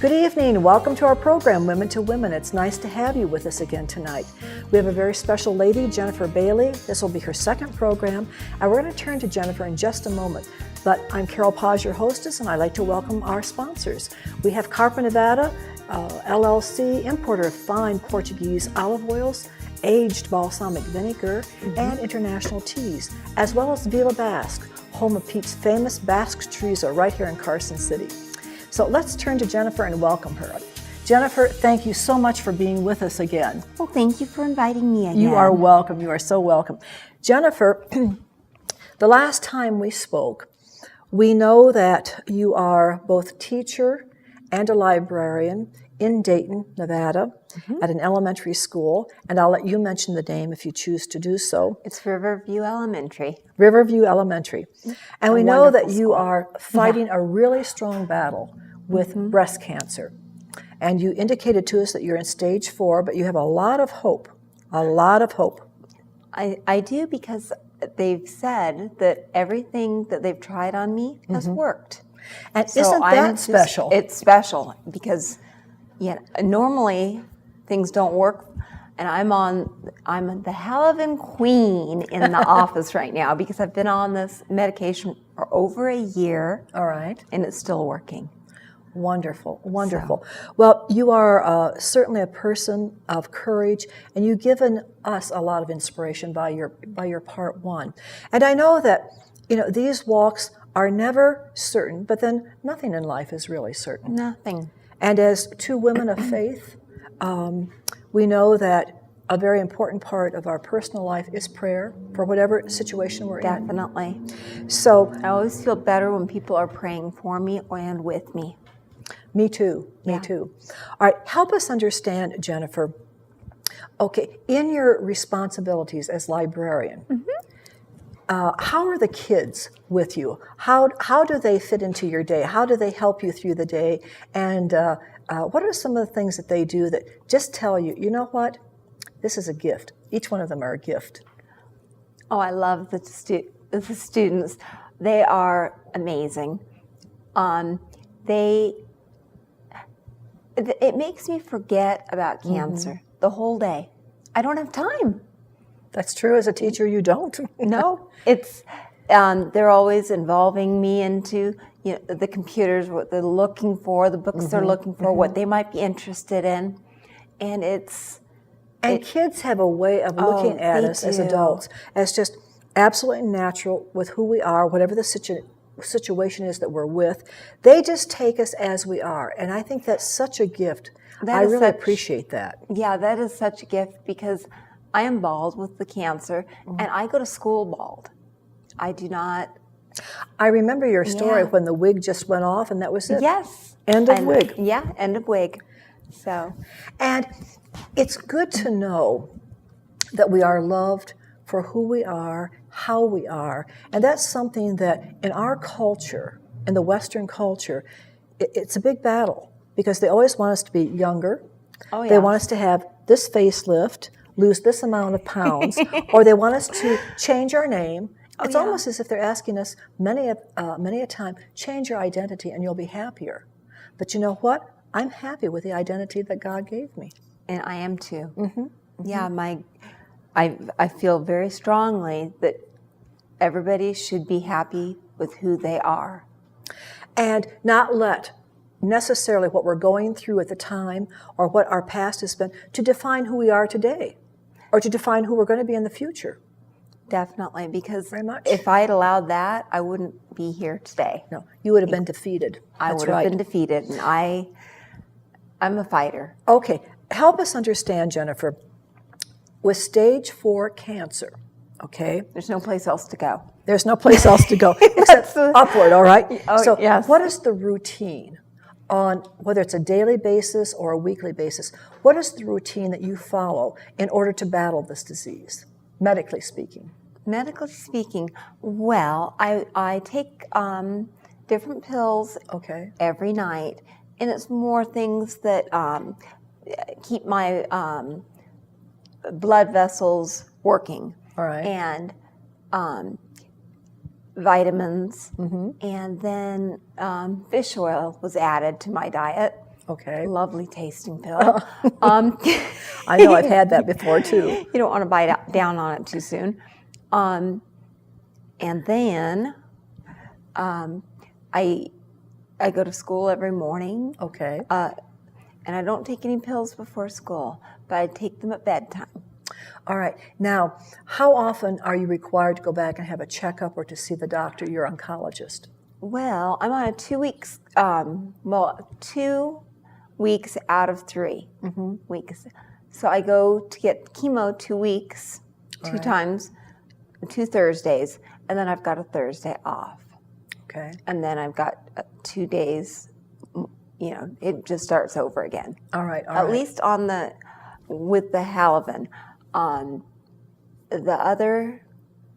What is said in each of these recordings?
Good evening. Welcome to our program, Women to Women. It's nice to have you with us again tonight. We have a very special lady, Jennifer Bailey. This will be her second program, and we're going to turn to Jennifer in just a moment. But I'm Carol Paz, your hostess, and I'd like to welcome our sponsors. We have Carpa Nevada, LLC, importer of fine Portuguese olive oils, aged balsamic vinegar, and international teas, as well as Villa Basque, home of Pete's famous Basque chorizo right here in Carson City. So let's turn to Jennifer and welcome her. Jennifer, thank you so much for being with us again. Well, thank you for inviting me again. You are welcome. You are so welcome. Jennifer, the last time we spoke, we know that you are both teacher and a librarian in Dayton, Nevada, at an elementary school, and I'll let you mention the name if you choose to do so. It's Riverview Elementary. Riverview Elementary. And we know that you are fighting a really strong battle with breast cancer. And you indicated to us that you're in stage 4, but you have a lot of hope, a lot of hope. I do, because they've said that everything that they've tried on me has worked. And so isn't that special? It's special because normally things don't work, and I'm the Helen queen in the office right now because I've been on this medication for over a year. All right. And it's still working. Wonderful, wonderful. So. Well, you are certainly a person of courage, and you've given us a lot of inspiration by your part 1. And I know that these walks are never certain, but then nothing in life is really certain. Nothing. And as 2 women of faith, we know that a very important part of our personal life is prayer for whatever situation we're in. Definitely. So I always feel better when people are praying for me and with me. Me too. Me too. All right. Help us understand, Jennifer. Okay, in your responsibilities as librarian, how are the kids with you? How do they fit into your day? How do they help you through the day? And what are some of the things that they do that just tell you, you know what, this is a gift. Each one of them are a gift. Oh, I love the students. They are amazing. It makes me forget about cancer the whole day. I don't have time. That's true. As a teacher, you don't. No, it's they're always involving me into the computers, what they're looking for, the books they're looking for, what they might be interested in, and kids have a way of looking at us as adults as just absolutely natural with who we are, whatever the situation is that we're with. They just take us as we are, and I think that's such a gift. I really appreciate that. Yeah, that is such a gift because I am bald with the cancer, and I go to school bald. I do not. I remember your story when the wig just went off, and that was it. Yes. End of wig. Yeah, end of wig. So, and it's good to know that we are loved for who we are, how we are, and that's something that in our culture, in the Western culture, it's a big battle because they always want us to be younger. Oh, yeah. They want us to have this facelift, lose this amount of pounds, or they want us to change our name. It's almost as if they're asking us many a time, change your identity and you'll be happier. But you know what? I'm happy with the identity that God gave me. And I am too. Yeah, I feel very strongly that everybody should be happy with who they are. And not let necessarily what we're going through at the time or what our past has been to define who we are today or to define who we're going to be in the future. Definitely, because very much. If I had allowed that, I wouldn't be here today. No, you would have been defeated. I would have been defeated, and I'm a fighter. Okay, help us understand, Jennifer, with stage 4 cancer, okay? There's no place else to go. There's no place else to go except upward, all right? So yes. What is the routine on, whether it's a daily basis or a weekly basis, what is the routine that you follow in order to battle this disease, medically speaking? Medically speaking, well, I take different pills every night, and it's more things that keep my blood vessels working. All right. And vitamins, and then fish oil was added to my diet. Okay. Lovely tasting pill. I know I've had that before too. You don't want to bite down on it too soon. And then I go to school every morning. Okay. And I don't take any pills before school, but I take them at bedtime. All right. Now, how often are you required to go back and have a checkup or to see the doctor, your oncologist? Well, I'm on a 2 weeks, 2 weeks out of 3 weeks. So I go to get chemo 2 weeks, two times, 2 Thursdays, and then I've got a Thursday off. Okay. And then I've got 2 days, it just starts over again. All right. At least with the Halaven. The other,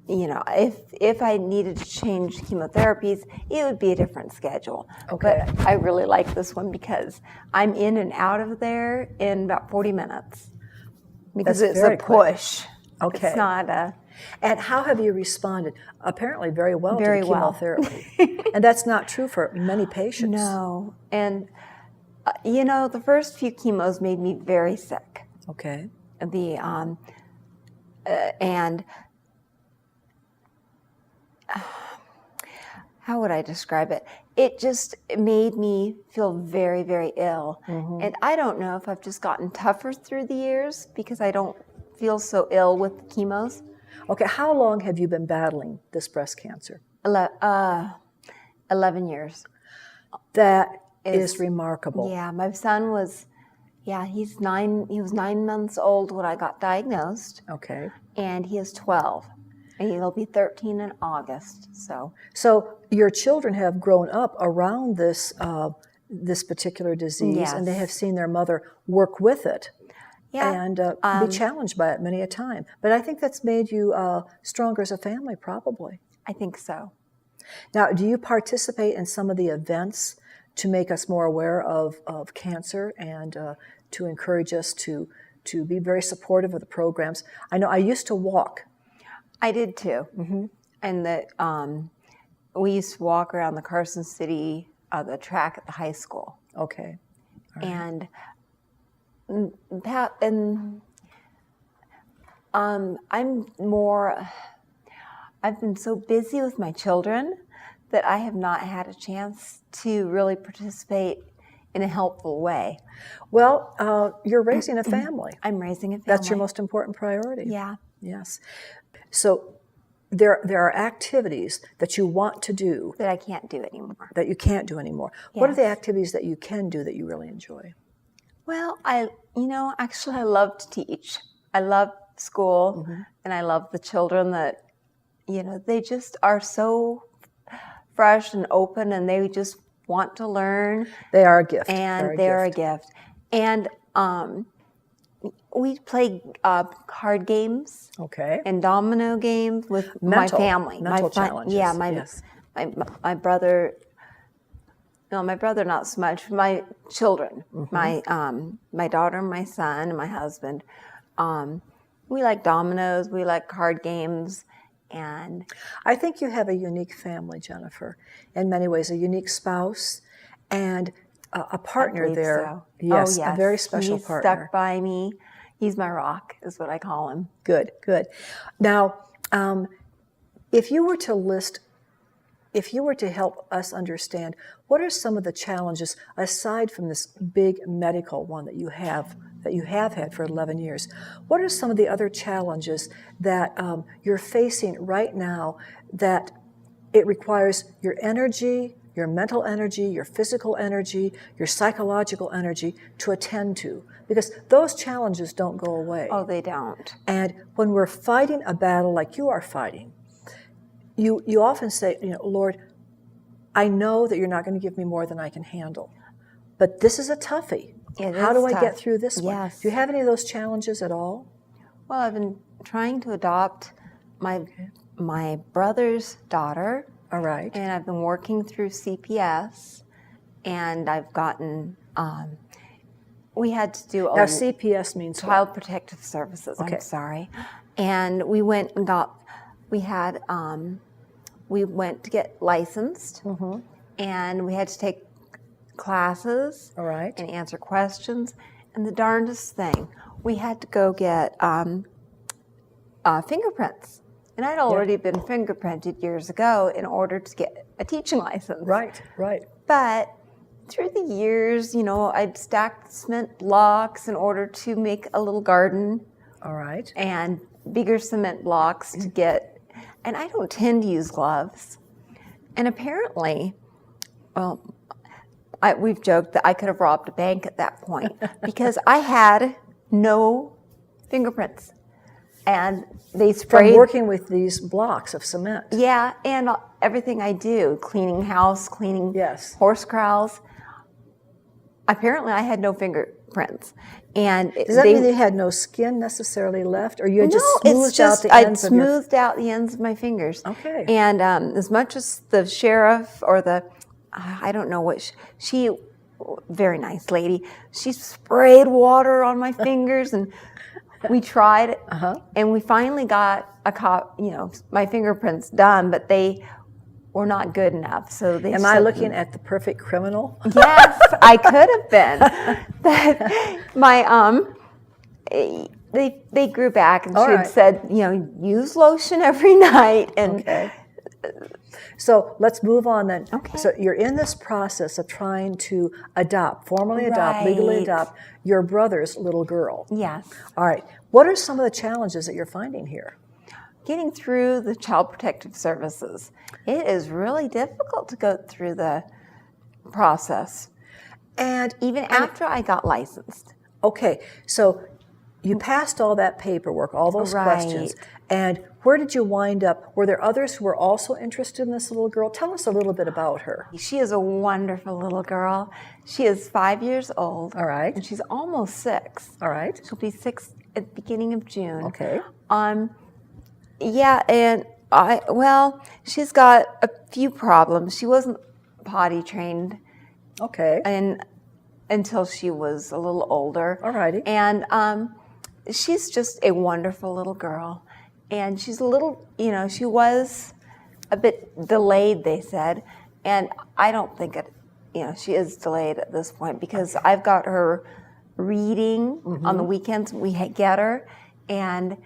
if I needed to change chemotherapies, it would be a different schedule. Okay. But I really like this one because I'm in and out of there in about 40 minutes. Because That's it's very a push. Okay. It's not a... And how have you responded? Apparently very well to the well. chemotherapy. And that's not true for many patients. No. And, the first few chemos made me very sick. Okay. And how would I describe it? It just made me feel very, very ill. And I don't know if I've just gotten tougher through the years because I don't feel so ill with the chemos. Okay. How long have you been battling this breast cancer? 11 years. That is remarkable. Yeah, my son was, he was 9 months old when I got diagnosed. Okay. And he is 12. And he'll be 13 in August. So your children have grown up around this this particular disease, and they have seen their mother work with it and be challenged by it many a time. But I think that's made you stronger as a family, probably. I think so. Now, do you participate in some of the events to make us more aware of cancer and to encourage us to be very supportive of the programs? I know I used to walk. I did too. And we used to walk around the Carson City, the track at the high school. Okay. All right. I've been so busy with my children that I have not had a chance to really participate in a helpful way. Well, you're raising a family. I'm raising a family. That's your most important priority. Yeah. Yes. So there are activities that you want to do that I can't do anymore. That you can't do anymore. Yes. What are the activities that you can do that you really enjoy? Well, actually I love to teach. I love school and I love the children that, they just are so fresh and open and they just want to learn. They are a gift. And they're a gift. And we play card games. Okay. And domino games with my family. Mental challenges. Yeah, my brother. No, my brother not so much. My children, my daughter, my son, and my husband. We like dominoes. We like card games. And I think you have a unique family, Jennifer, in many ways, a unique spouse and a partner there. So. Yes, oh, yes, a very special He's partner. Stuck by me. He's my rock, is what I call him. Good, good. Now, if you were to help us understand, what are some of the challenges aside from this big medical one that you have had for 11 years? What are some of the other challenges that you're facing right now that it requires your energy, your mental energy, your physical energy, your psychological energy to attend to? Because those challenges don't go away. Oh, they don't. And when we're fighting a battle like you are fighting, you often say, Lord, I know that you're not going to give me more than I can handle, but this is a toughie. How do I get through this one? Yes. Do you have any of those challenges at all? Well, I've been trying to adopt my brother's daughter. All right. And I've been working through CPS, and I've gotten, we had to do now CPS means Child what? Protective Services, Okay. I'm sorry. And we went and we went to get licensed, and we had to take classes All right. and answer questions. And the darndest thing, we had to go get fingerprints. And I'd already been fingerprinted years ago in order to get a teaching license. Right, right. But through the years, you know, I'd stacked cement blocks in order to make a little garden. All right. And bigger cement blocks to get, and I don't tend to use gloves. And apparently, well, we've joked that I could have robbed a bank at that point because I had no fingerprints. And they sprayed. From working with these blocks of cement. Yeah, and everything I do, cleaning house, cleaning horse corrals. Apparently, I had no fingerprints. And does that mean they had no skin necessarily left, or you had just smoothed out the ends of your... I'd smoothed out the ends of my fingers. Okay. And as much as the sheriff or the, I don't know what, she very nice lady, she sprayed water on my fingers, and we tried it, and we finally got my fingerprints done, but they were not good enough. So they. Am I looking at the perfect criminal? Yes, I could have been. But my they grew back, and she had said, use lotion every night. And so let's move on then. Okay. So you're in this process of trying to formally adopt, legally adopt your brother's little girl. Yes. All right. What are some of the challenges that you're finding here? Getting through the Child Protective Services. It is really difficult to go through the process. And even after I got licensed. Okay. So you passed all that paperwork, all those questions. And where did you wind up? Were there others who were also interested in this little girl? Tell us a little bit about her. She is a wonderful little girl. She is 5 years old. All right. And she's almost 6. All right. She'll be 6 at the beginning of June. Okay. Yeah, and she's got a few problems. She wasn't potty trained. Okay. And until she was a little older. All righty. And she's just a wonderful little girl. And she's a little, she was a bit delayed, they said. And I don't think she is delayed at this point because I've got her reading on the weekends. We get her, and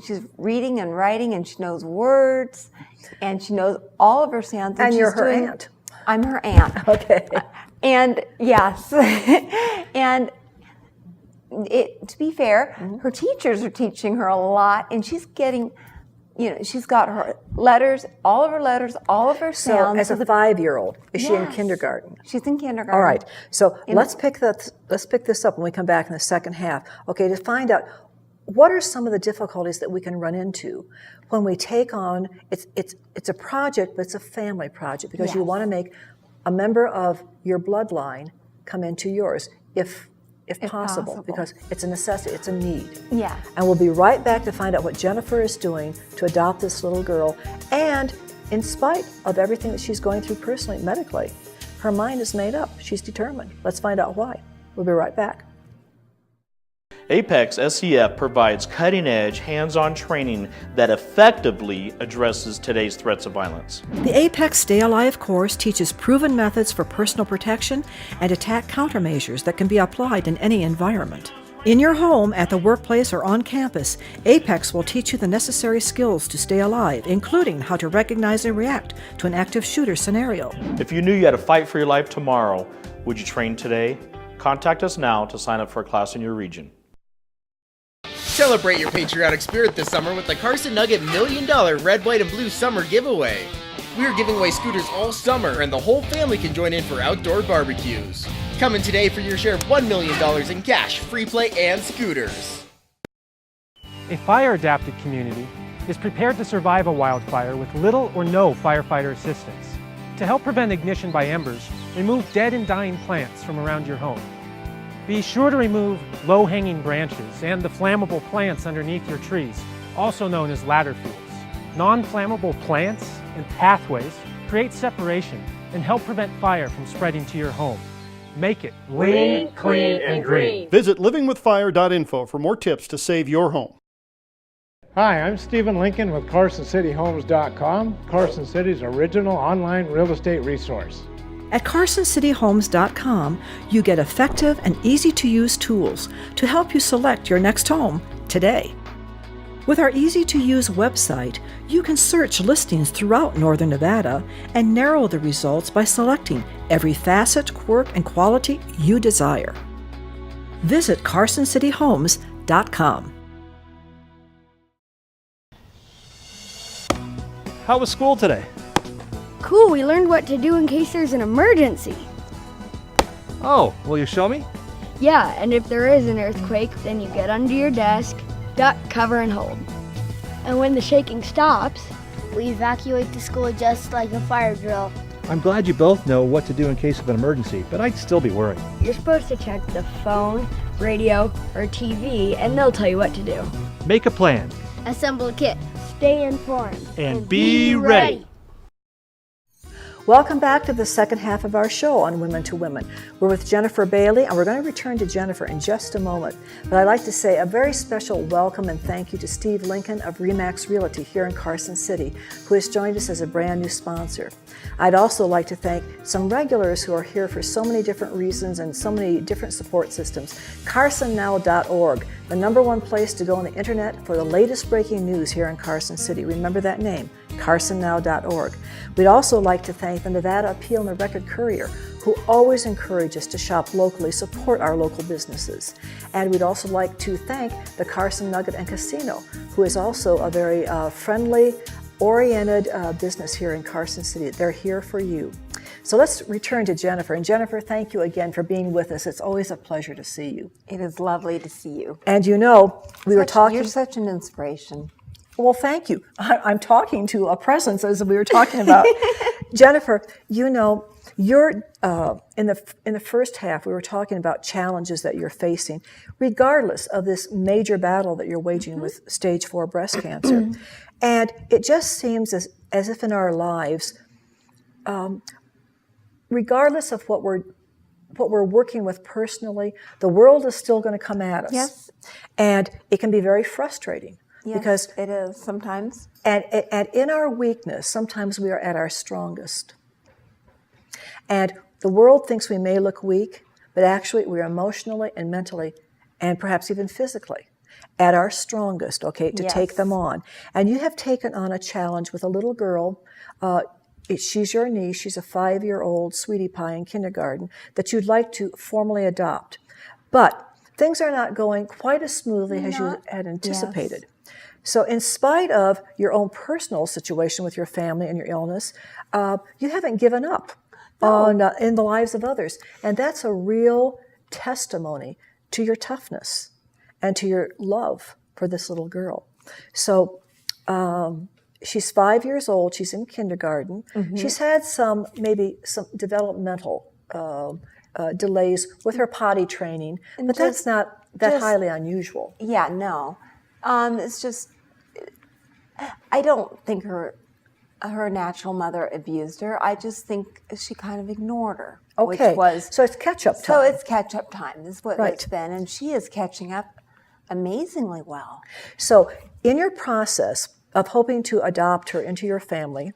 she's reading and writing, and she knows words, and she knows all of her sounds. And you're her aunt. I'm her aunt. Okay. And yes, and to be fair, her teachers are teaching her a lot, and she's getting, she's got her letters, all of her sounds. So as a 5-year-old, is she in kindergarten? She's in kindergarten. All right. So let's pick this up when we come back in the second half. Okay, to find out what are some of the difficulties that we can run into when we take on it's a project, but it's a family project because you want to make a member of your bloodline come into yours if possible, because it's a necessity, it's a need. Yeah. And we'll be right back to find out what Jennifer is doing to adopt this little girl. And in spite of everything that she's going through personally, medically, her mind is made up. She's determined. Let's find out why. We'll be right back. Apex SCF provides cutting-edge, hands-on training that effectively addresses today's threats of violence. The Apex Stay Alive course teaches proven methods for personal protection and attack countermeasures that can be applied in any environment. In your home, at the workplace, or on campus, Apex will teach you the necessary skills to stay alive, including how to recognize and react to an active shooter scenario. If you knew you had to fight for your life tomorrow, would you train today? Contact us now to sign up for a class in your region. Celebrate your patriotic spirit this summer with the Carson Nugget $1 Million Red, White, and Blue Summer Giveaway. We are giving away scooters all summer, and the whole family can join in for outdoor barbecues. Come in today for your share of $1 million in cash, free play, and scooters. A fire-adapted community is prepared to survive a wildfire with little or no firefighter assistance. To help prevent ignition by embers, remove dead and dying plants from around your home. Be sure to remove low-hanging branches and the flammable plants underneath your trees, also known as ladder fuels. Non-flammable plants and pathways create separation and help prevent fire from spreading to your home. Make it lean, clean, and green. Visit livingwithfire.info for more tips to save your home. Hi, I'm Stephen Lincoln with CarsonCityHomes.com, Carson City's original online real estate resource. At CarsonCityHomes.com, you get effective and easy-to-use tools to help you select your next home today. With our easy-to-use website, you can search listings throughout Northern Nevada and narrow the results by selecting every facet, quirk, and quality you desire. Visit CarsonCityHomes.com. How was school today? Cool, we learned what to do in case there's an emergency. Oh, will you show me? Yeah, and if there is an earthquake, then you get under your desk, duck, cover, and hold. And when the shaking stops, we evacuate the school just like a fire drill. I'm glad you both know what to do in case of an emergency, but I'd still be worried. You're supposed to check the phone, radio, or TV, and they'll tell you what to do. Make a plan. Assemble a kit. Stay informed. And be ready. Welcome back to the second half of our show on Women to Women. We're with Jennifer Bailey, and we're going to return to Jennifer in just a moment. But I'd like to say a very special welcome and thank you to Steve Lincoln of Remax Realty here in Carson City, who has joined us as a brand new sponsor. I'd also like to thank some regulars who are here for so many different reasons and so many different support systems. CarsonNow.org, the #1 place to go on the internet for the latest breaking news here in Carson City. Remember that name, CarsonNow.org. We'd also like to thank the Nevada Appeal and the Record Courier, who always encourage us to shop locally, support our local businesses. And we'd also like to thank the Carson Nugget and Casino, who is also a very friendly, oriented business here in Carson City. They're here for you. So let's return to Jennifer. And Jennifer, thank you again for being with us. It's always a pleasure to see you. It is lovely to see you. And you know, we were talking... You're such an inspiration. Well, thank you. I'm talking to a presence, as we were talking about. Jennifer, you know, you're in the first half, we were talking about challenges that you're facing, regardless of this major battle that you're waging with stage 4 breast cancer. And it just seems as if in our lives, regardless of what we're working with personally, the world is still going to come at us. Yes. And it can be very frustrating. Yes, because it is sometimes. And in our weakness, sometimes we are at our strongest. And the world thinks we may look weak, but actually we're emotionally and mentally, and perhaps even physically, at our strongest, okay, to take them on. And you have taken on a challenge with a little girl. She's your niece. She's a 5-year-old sweetie pie in kindergarten that you'd like to formally adopt. But things are not going quite as smoothly as you had anticipated. Yes. So in spite of your own personal situation with your family and your illness, you haven't given up in the lives of others. And that's a real testimony to your toughness and to your love for this little girl. So she's 5 years old. She's in kindergarten. She's had maybe some developmental delays with her potty training, but that's not that highly unusual. Yeah, no. It's just, I don't think her natural mother abused her. I just think she kind of ignored her. Okay, so it's catch-up time. So it's catch-up time is what it's been, and she is catching up amazingly well. So in your process of hoping to adopt her into your family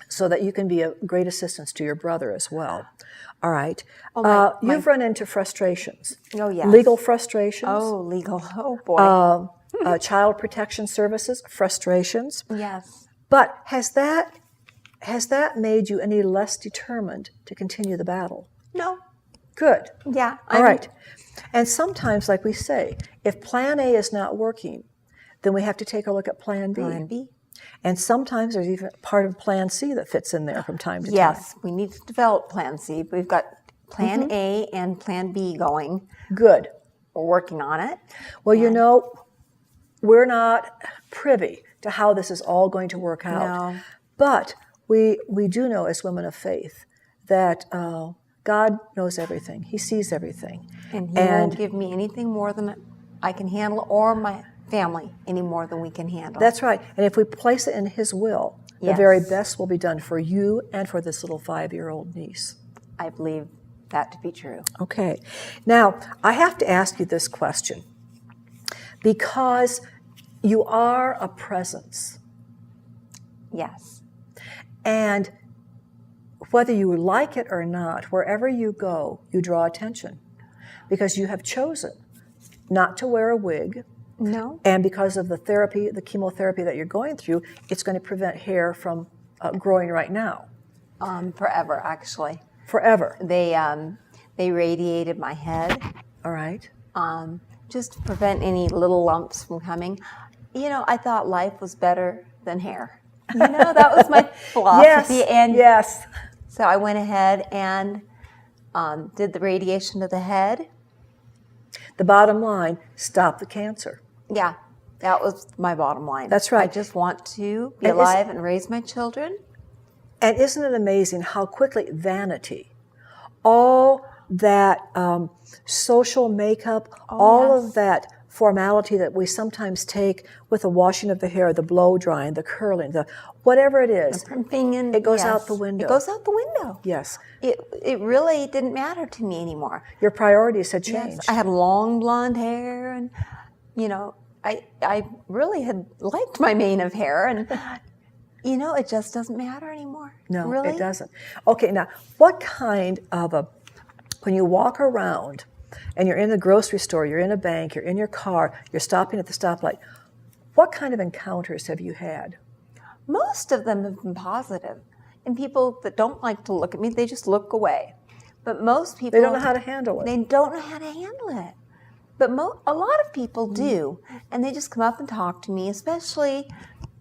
so that you can be a great assistance to your brother as well, all right, you've run into frustrations. Oh, yes. Legal frustrations. Oh, legal. Oh, boy. Child protection services, frustrations. Yes. But has that made you any less determined to continue the battle? No. Good. Yeah. All right. And sometimes, like we say, if plan A is not working, then we have to take a look at plan B. Plan B. And sometimes there's even part of plan C that fits in there from time to time. Yes, we need to develop plan C. We've got plan A and plan B going. Good. We're working on it. Well, you know, we're not privy to how this is all going to work out. No. But we do know as women of faith that God knows everything. He sees everything. And He won't give me anything more than I can handle, or my family any more than we can handle. That's right. And if we place it in His will, the very best will be done for you and for this little 5-year-old niece. I believe that to be true. Okay. Now, I have to ask you this question because you are a presence. Yes. And whether you like it or not, wherever you go, you draw attention because you have chosen not to wear a wig. No. And because of the therapy, the chemotherapy that you're going through, it's going to prevent hair from growing right now. Forever, actually. Forever. They radiated my head. All right. Just to prevent any little lumps from coming. You know, I thought life was better than hair. You know, that was my philosophy. Yes. And yes. so I went ahead and did the radiation to the head. The bottom line, stop the cancer. Yeah, that was my bottom line. That's right. I just want to be alive and raise my children. And isn't it amazing how quickly vanity, all that social makeup, all of that formality that we sometimes take with the washing of the hair, the blow drying, the curling, the whatever it is, it goes out the window. It goes out the window. Yes. It really didn't matter to me anymore. Your priorities had changed. Yes, I had long blonde hair, and you know, I really had liked my mane of hair, and you know, it just doesn't matter anymore. No, really? It doesn't. Okay, now what kind of when you walk around and you're in the grocery store, you're in a bank, you're in your car, you're stopping at the stoplight, what kind of encounters have you had? Most of them have been positive. And people that don't like to look at me, they just look away. But most people... They don't know how to handle it. They don't know how to handle it. But a lot of people do. And they just come up and talk to me, especially,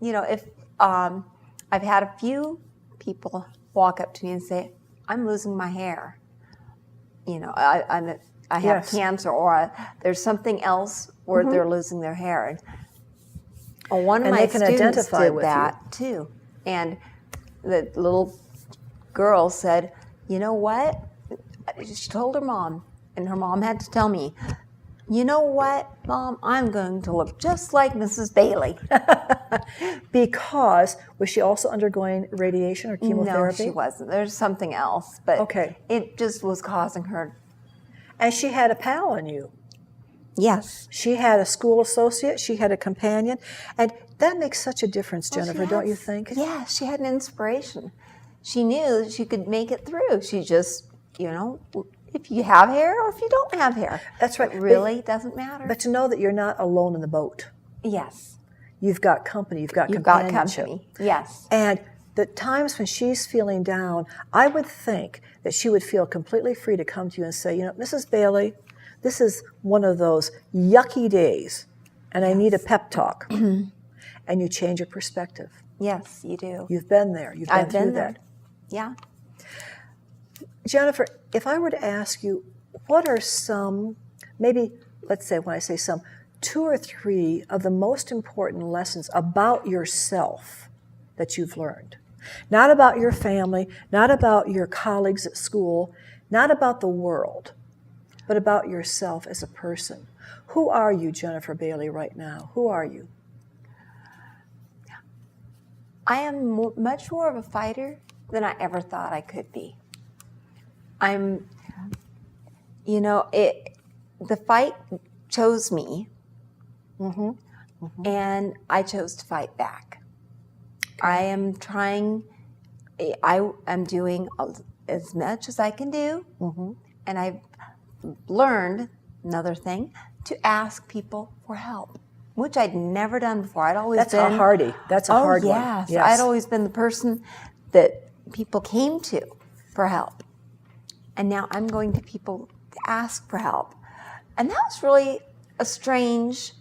you know, if I've had a few people walk up to me and say, I'm losing my hair. You know, I have cancer, or there's something else where they're losing their hair. And one of my students did that too. And the little girl said, you know what? She told her mom, and her mom had to tell me, you know what, Mom? I'm going to look just like Mrs. Bailey. Because, was she also undergoing radiation or chemotherapy? No, she wasn't. There's something else. But it just was causing her. And she had a pal in you. Yes. She had a school associate. She had a companion. And that makes such a difference, Jennifer, don't you think? Yeah, she had an inspiration. She knew that she could make it through. She just, you know, if you have hair or if you don't have hair. That's right. It really doesn't matter. But to know that you're not alone in the boat. Yes. You've got company. You've got companionship. Company. Yes. And the times when she's feeling down, I would think that she would feel completely free to come to you and say, you know, Mrs. Bailey, this is one of those yucky days, and I need a pep talk. And you change your perspective. Yes, you do. You've been there. You've been through that. Yeah. Jennifer, if I were to ask you, what are some, maybe, let's say, when I say some, 2 or 3 of the most important lessons about yourself that you've learned? Not about your family, not about your colleagues at school, not about the world, but about yourself as a person. Who are you, Jennifer Bailey, right now? Who are you? I am much more of a fighter than I ever thought I could be. I'm, you know, the fight chose me, and I chose to fight back. I am trying, I am doing as much as I can do, and I've learned, another thing, to ask people for help, which I'd never done before. I'd always That's been... a hardie. That's a hard one. Yes. I'd always been the person that people came to for help. And now I'm going to people to ask for help. And that was really a strange...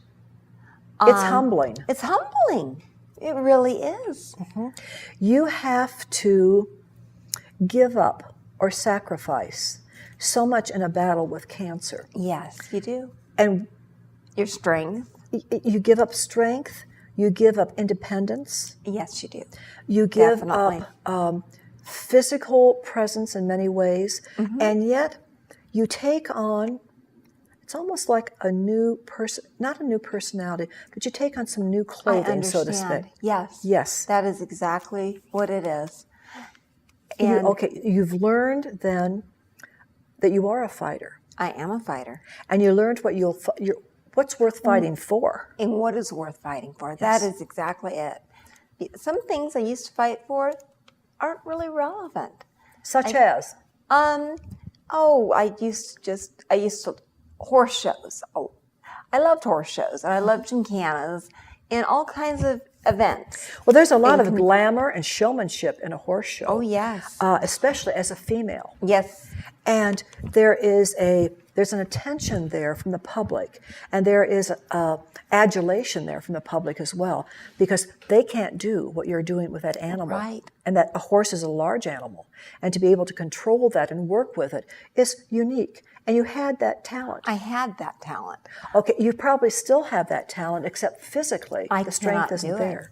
it's humbling. It's humbling. It really is. You have to give up or sacrifice so much in a battle with cancer. Yes, you do. And your strength. You give up strength. You give up independence. Yes, you do. You give up physical presence in many ways. And yet you take on, it's almost like a new person, not a new personality, but you take on some new clothing, so to speak. Yes. Yes. That is exactly what it is. And you've learned then that you are a fighter. I am a fighter. And you learned what what's worth fighting for. And what is worth fighting for. Yes. That is exactly it. Some things I used to fight for aren't really relevant. Such as? I used to horse shows. Oh, I loved horse shows, and I loved gymkhanas and all kinds of events. Well, there's a lot of glamour and showmanship in a horse show. Oh, yes. Especially as a female. Yes. And there's an attention there from the public, and there is adulation there from the public as well, because they can't do what you're doing with that animal. Right. And that a horse is a large animal, and to be able to control that and work with it is unique. And you had that talent. I had that talent. Okay, you probably still have that talent, except physically, the strength isn't there.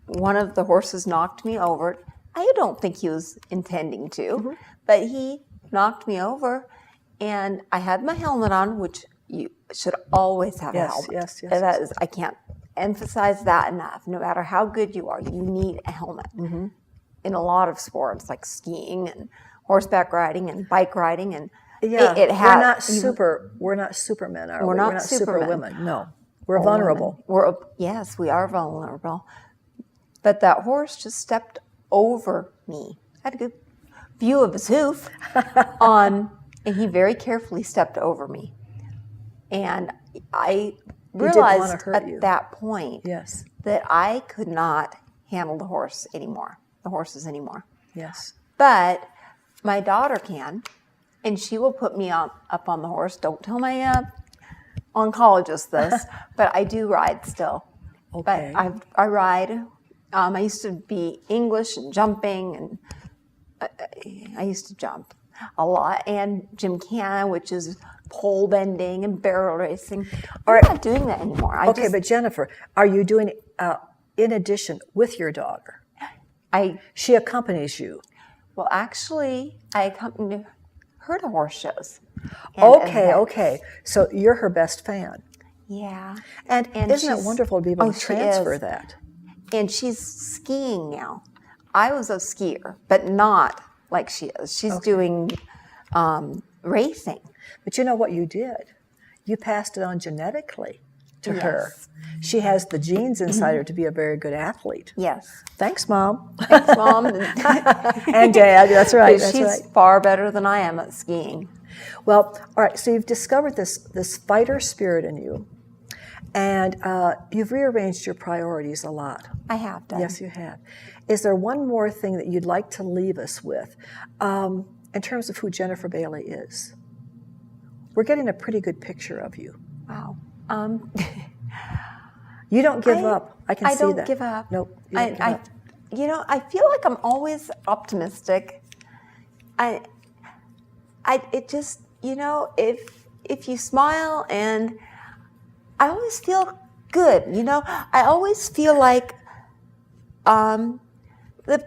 One of the horses knocked me over. I don't think he was intending to, but he knocked me over, and I had my helmet on, which you should always have a helmet. Yes. I can't emphasize that enough. No matter how good you are, you need a helmet. In a lot of sports, like skiing and horseback riding and bike riding, and we're not supermen, are we? We're not superwomen. supermen. No, we're vulnerable. Yes, we are vulnerable. But that horse just stepped over me. I had a good view of his hoof and he very carefully stepped over me. And I realized at that point that I could not handle the horses anymore. Yes. But my daughter can, and she will put me up on the horse. Don't tell my oncologist this, but I do ride still. Okay. But I ride. I used to be English and jumping, and I used to jump a lot, and gymkhana, which is pole bending and barrel racing. I'm not doing that anymore. But Jennifer, are you doing in addition with your daughter? She accompanies you. Well, actually, I accompany her to horse shows. Okay. So you're her best fan. Yeah. And isn't it wonderful to be able to transfer that? And she's skiing now. I was a skier, but not like she is. She's doing racing. But you know what you did? You passed it on genetically to her. She has the genes inside her to be a very good athlete. Yes. Thanks, Mom. Thanks, Mom. And Dad, that's right. She's far better than I am at skiing. Well, all right, so you've discovered this fighter spirit in you, and you've rearranged your priorities a lot. I have done. Yes, you have. Is there one more thing that you'd like to leave us with in terms of who Jennifer Bailey is? We're getting a pretty good picture of you. Wow. You don't give up. I can see that. I don't give up. Nope. I feel like I'm always optimistic. It just, if you smile, and I always feel good, I always feel like the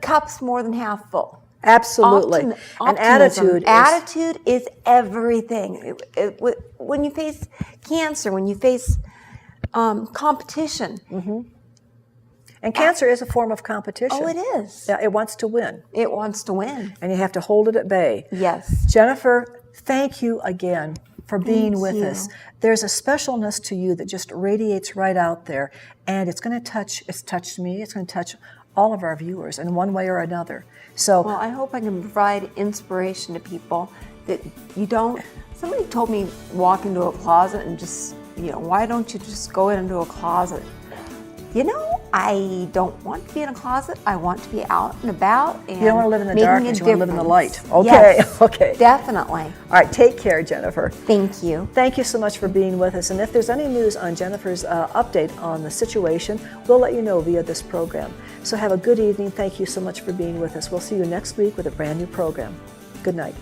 cup's more than half full. Absolutely. And attitude is everything. When you face cancer, when you face competition. And cancer is a form of competition. Oh, it is. Yeah, it wants to win. It wants to win. And you have to hold it at bay. Yes. Jennifer, thank you again for being with us. There's a specialness to you that just radiates right out there. And it's touched me, it's going to touch all of our viewers in one way or another. So, well, I hope I can provide inspiration to people that you don't. Somebody told me walk into a closet and just, why don't you just go into a closet? I don't want to be in a closet. I want to be out and about. And you don't want to live in the darkness, you want to live in the light. Okay, yes, okay. Definitely. All right, take care, Jennifer. Thank you. Thank you so much for being with us. And if there's any news on Jennifer's update on the situation, we'll let you know via this program. So have a good evening. Thank you so much for being with us. We'll see you next week with a brand new program. Good night.